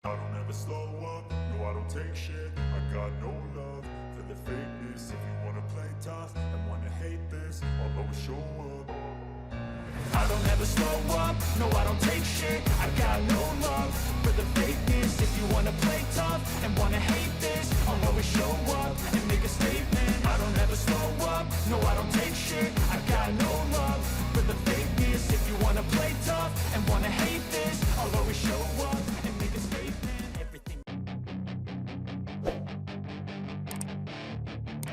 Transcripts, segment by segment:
I don't ever slow up, no I don't take shit. I got no love for the fakeness. If you wanna play tough and wanna hate this, I'll always show up. I don't ever slow up, no I don't take shit. I got no love for the fakeness. If you wanna play tough and wanna hate this, I'll always show up and make a statement. I don't ever slow up, no I don't take shit. I got no love for the fakeness. If you wanna play tough and wanna hate this, I'll always show up and make a statement. Everything.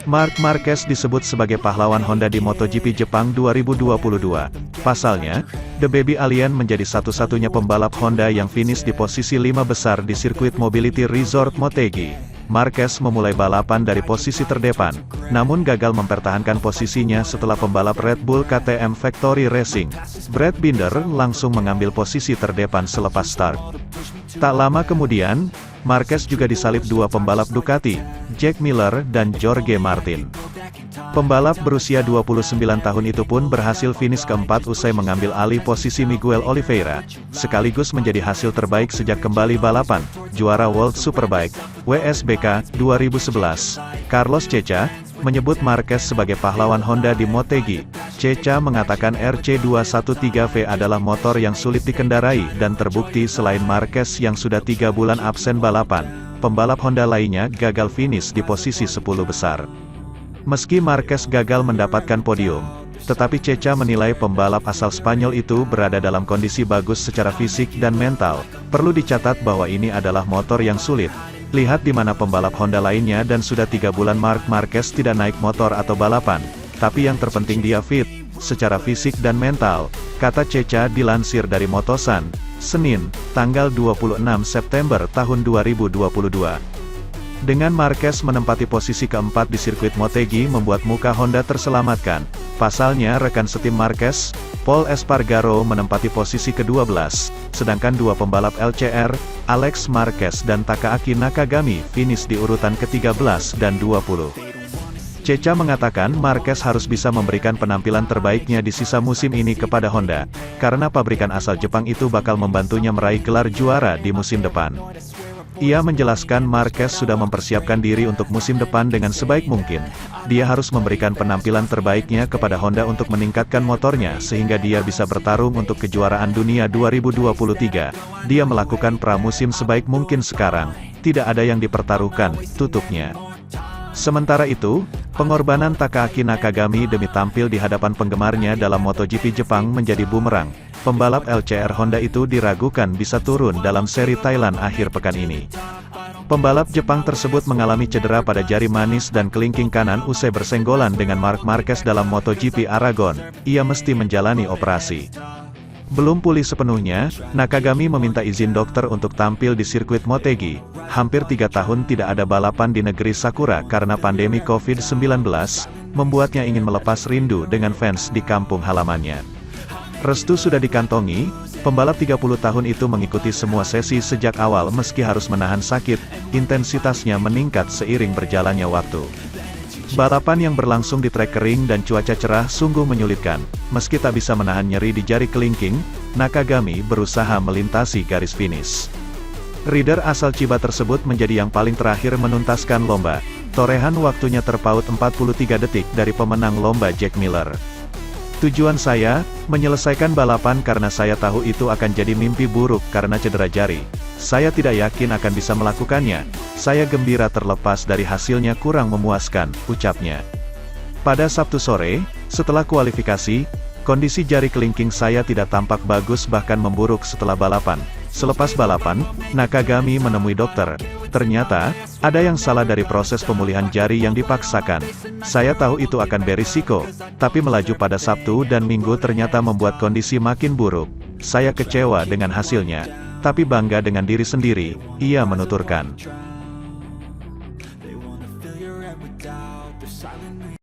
Marc Marquez disebut sebagai pahlawan Honda di MotoGP Jepang 2022. Pasalnya, The Baby Alien menjadi satu-satunya pembalap Honda yang finish di posisi 5 besar di sirkuit Mobility Resort Motegi. Marquez memulai balapan dari posisi terdepan, namun gagal mempertahankan posisinya setelah pembalap Red Bull KTM Factory Racing, Brad Binder, langsung mengambil posisi terdepan selepas start. Tak lama kemudian, Marquez juga disalip dua pembalap Ducati, Jack Miller dan Jorge Martin. Pembalap berusia 29 tahun itu pun berhasil finish keempat usai mengambil alih posisi Miguel Oliveira, sekaligus menjadi hasil terbaik sejak kembali balapan, juara World Superbike, WSBK, 2011. Carlos Ceca menyebut Marquez sebagai pahlawan Honda di Motegi. Ceca mengatakan RC213V adalah motor yang sulit dikendarai dan terbukti selain Marquez yang sudah 3 bulan absen balapan, pembalap Honda lainnya gagal finish di posisi 10 besar. Meski Marquez gagal mendapatkan podium, tetapi Ceca menilai pembalap asal Spanyol itu berada dalam kondisi bagus secara fisik dan mental. Perlu dicatat bahwa ini adalah motor yang sulit. Lihat di mana pembalap Honda lainnya dan sudah 3 bulan Marc Marquez tidak naik motor atau balapan. Tapi yang terpenting dia fit, secara fisik dan mental, kata Ceca dilansir dari Motosan, Senin, tanggal 26 September tahun 2022. Dengan Marquez menempati posisi keempat di sirkuit Motegi membuat muka Honda terselamatkan. Pasalnya rekan setim Marquez, Paul Espargaro menempati posisi ke-12, sedangkan dua pembalap LCR, Alex Marquez dan Takaaki Nakagami finish di urutan ke-13 dan 20. Ceca mengatakan Marquez harus bisa memberikan penampilan terbaiknya di sisa musim ini kepada Honda, karena pabrikan asal Jepang itu bakal membantunya meraih gelar juara di musim depan. Ia menjelaskan Marquez sudah mempersiapkan diri untuk musim depan dengan sebaik mungkin. Dia harus memberikan penampilan terbaiknya kepada Honda untuk meningkatkan motornya sehingga dia bisa bertarung untuk kejuaraan dunia 2023. Dia melakukan pramusim sebaik mungkin sekarang. Tidak ada yang dipertaruhkan, tutupnya. Sementara itu, pengorbanan Takaaki Nakagami demi tampil di hadapan penggemarnya dalam MotoGP Jepang menjadi bumerang. Pembalap LCR Honda itu diragukan bisa turun dalam seri Thailand akhir pekan ini. Pembalap Jepang tersebut mengalami cedera pada jari manis dan kelingking kanan usai bersenggolan dengan Marc Marquez dalam MotoGP Aragon. Ia mesti menjalani operasi. Belum pulih sepenuhnya, Nakagami meminta izin dokter untuk tampil di sirkuit Motegi. Hampir 3 tahun tidak ada balapan di negeri Sakura karena pandemi COVID-19, membuatnya ingin melepas rindu dengan fans di kampung halamannya. Restu sudah dikantongi, pembalap 30 tahun itu mengikuti semua sesi sejak awal meski harus menahan sakit, intensitasnya meningkat seiring berjalannya waktu. Balapan yang berlangsung di trek kering dan cuaca cerah sungguh menyulitkan. Meski tak bisa menahan nyeri di jari kelingking, Nakagami berusaha melintasi garis finish. Rider asal Chiba tersebut menjadi yang paling terakhir menuntaskan lomba. Torehan waktunya terpaut 43 detik dari pemenang lomba Jack Miller. Tujuan saya, menyelesaikan balapan karena saya tahu itu akan jadi mimpi buruk karena cedera jari. Saya tidak yakin akan bisa melakukannya. Saya gembira terlepas dari hasilnya kurang memuaskan, ucapnya. Pada Sabtu sore, setelah kualifikasi, kondisi jari kelingking saya tidak tampak bagus bahkan memburuk setelah balapan. Selepas balapan, Nakagami menemui dokter. Ternyata, ada yang salah dari proses pemulihan jari yang dipaksakan. Saya tahu itu akan berisiko, tapi melaju pada Sabtu dan Minggu ternyata membuat kondisi makin buruk. Saya kecewa dengan hasilnya, tapi bangga dengan diri sendiri, ia menuturkan.